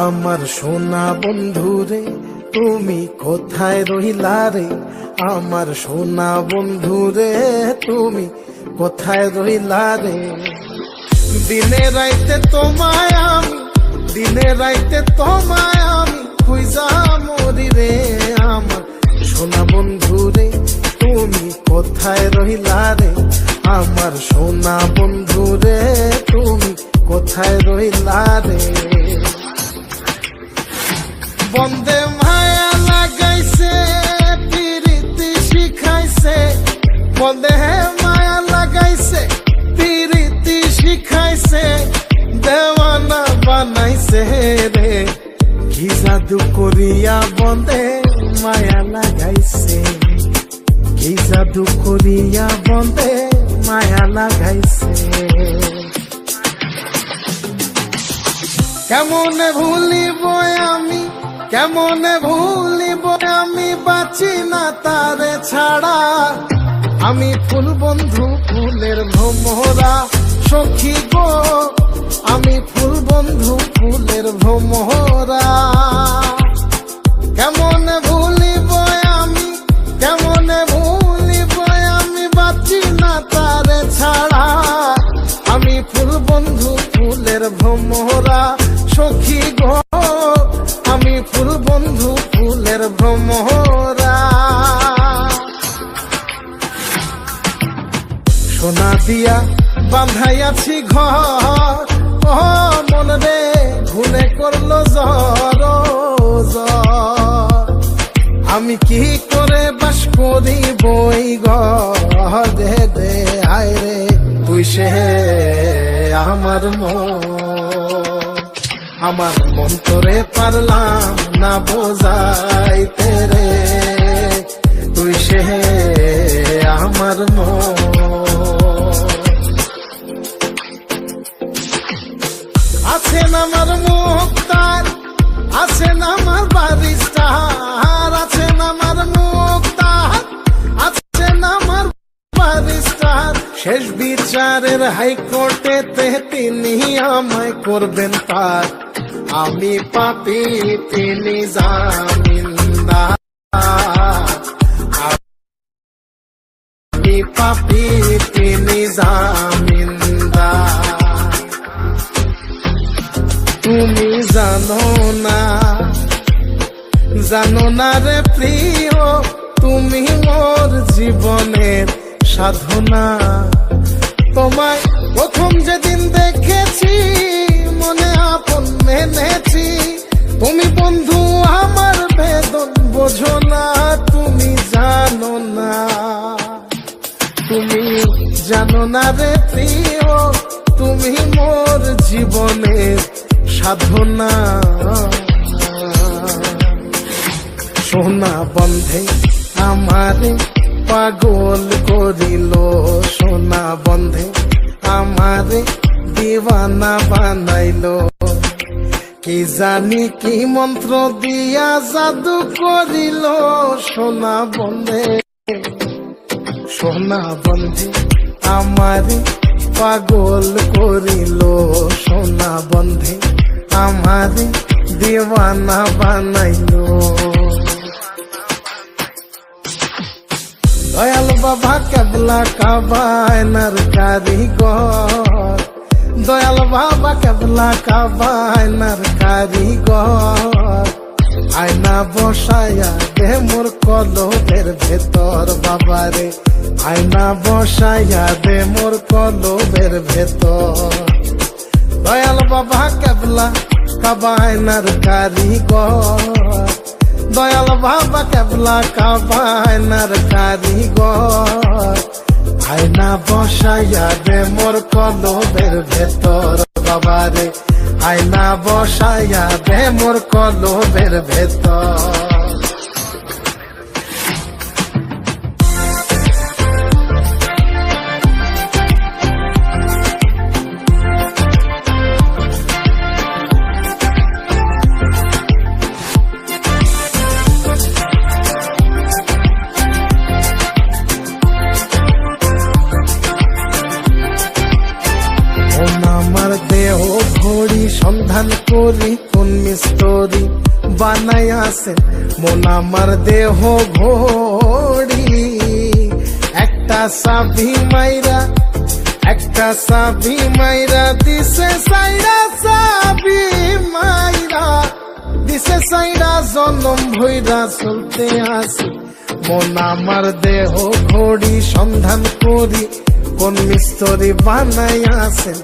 আমার সোনা বন্ধুরে তুমি কোথায় রহিলা রে, আমার সোনা বন্ধুরে তুমি কোথায় রহিলা রে। দিনে রাইতে তোমায় আমি, দিনে রাইতে তোমায় আমি খুঁজা মরি রে। আমার সোনা বন্ধুরে তুমি কোথায় রহিলা রে, আমার সোনা বন্ধুরে তুমি কোথায় রহিলা রে। বন্দে মায়া লাগাইছে প্রীতি শিখাইছে, বন্দে মায়া লাগাইছে প্রীতি শিখাইছে, দেওয়ানা বানাইছে রে। কি জাদু করিয়া বন্দে মায়া লাগাইছে, কি জাদু করিয়া বন্দে মায়া লাগাইছে। কেমনে ভুলিব আমি, কেমনে ভুলিব আমি, বাঁচি না তারে ছাড়া। আমি ফুল বন্ধু ফুলের ভ্রমরা সখী গো, আমি ফুল বন্ধু ফুলের ভ্রমরা। কেমনে ভুলিব আমি, কেমনে ভুলিব আমি, বাঁচি না তারে ছাড়া। আমি ফুল বন্ধু ফুলের ভ্রমরা সখী গো, আমি ফুল বন্ধু ফুলের ভ্রমরা। সোনা দিয়া বাঁধাইয়াছি ঘর, ও মন রে ঘুনে করলো জ্বর জ্বর। আমি কি করে বাস করি বই ঘর দে দে আয় রে, তুই সে আমার মন, আমার মন তোরে পারলাম না বোঝাইতে রে। তুই সে আমার মন। আছেন আমার মুক্তার, আছেন আমার বারিস্টার, আছেন আমার মুক্তার, আছেন আমার বারিস্টার। শেষ বিচারের হাইকোর্টেতে তিনি আমায় করবেন পার। আমি পাপী তিনি জামিনদার, আমি পাপী তিনি জামিনদার। তুমি জানো না, জানো না রে প্রিয়, তুমি মোর জীবনের সাধনা। তোমায় প্রথম যেদিন দেখেছি মনে আপন মেনেছি। তুমি বন্ধু আমার বেদন বোঝো না, তুমি জানো না, তুমি জানো না রে প্রিয়, তুমি মোর জীবনের সাধনা। সোনা বন্ধে আমারে পাগল করিল, সোনা বন্ধে আমারে দিওয়ানা বানাইল। কি জানি কি মন্ত্র দিয়া জাদু করিল, সোনা বন্ধে, সোনা বন্ধে আমারে পাগল করিল, সোনা বন্ধে আমারে দিওয়ানা বানাইল। দয়াল বাবা কেবলা কাবায়নার কারিগর, দয়াল বাবা কেবলা কাবায়নার কারিগর। আয়না বসায়া দে মোর কলবের ভেতর বাবারে, আয়না বসায়া দে মোর কলবের ভেতর। দয়াল বাবা কেবলা কাবায়নার কারিগর, দয়াল বাবা কেবলা কাবায়নার কারিগর। আয়না বসাইয়া দে মোর কলবের ভেতর বাবারে, আয়না বসাইয়া দে মোর কলবের ভেতর। আছেন, মন আমার দেহ ঘড়ি। একটা চাবি মাইরা দিছে সাইরা, চাবি মাইরা দিছে সাইরা, জনম ভইরা চলতে আসি। মন আমার দেহ ঘড়ি, সন্ধান করি কোন মিস্ত্রি বানাই আছেন,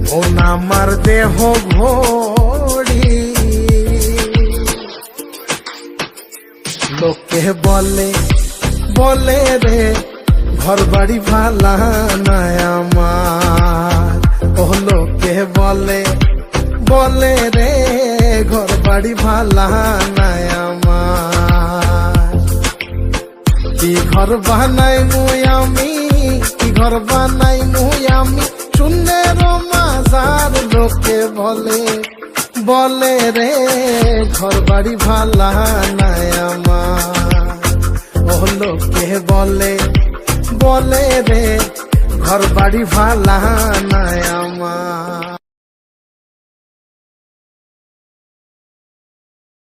মন আমার দেহ ঘড়ি। লোকে বলে রে ঘর বাড়ি ভালা নাই আমার, ও লোকে বলে রে ঘর বাড়ি ভালা নাই আমার। কি ঘর বানাই মুই আমি, কি ঘর বানাই মুই আমি, শূন্যের মাজার। লোকে বলে রে ঘর বাড়ি ভালা নাই আমার, ও লোকে বলে রে ঘর বাড়ি ভালা নাই আমার।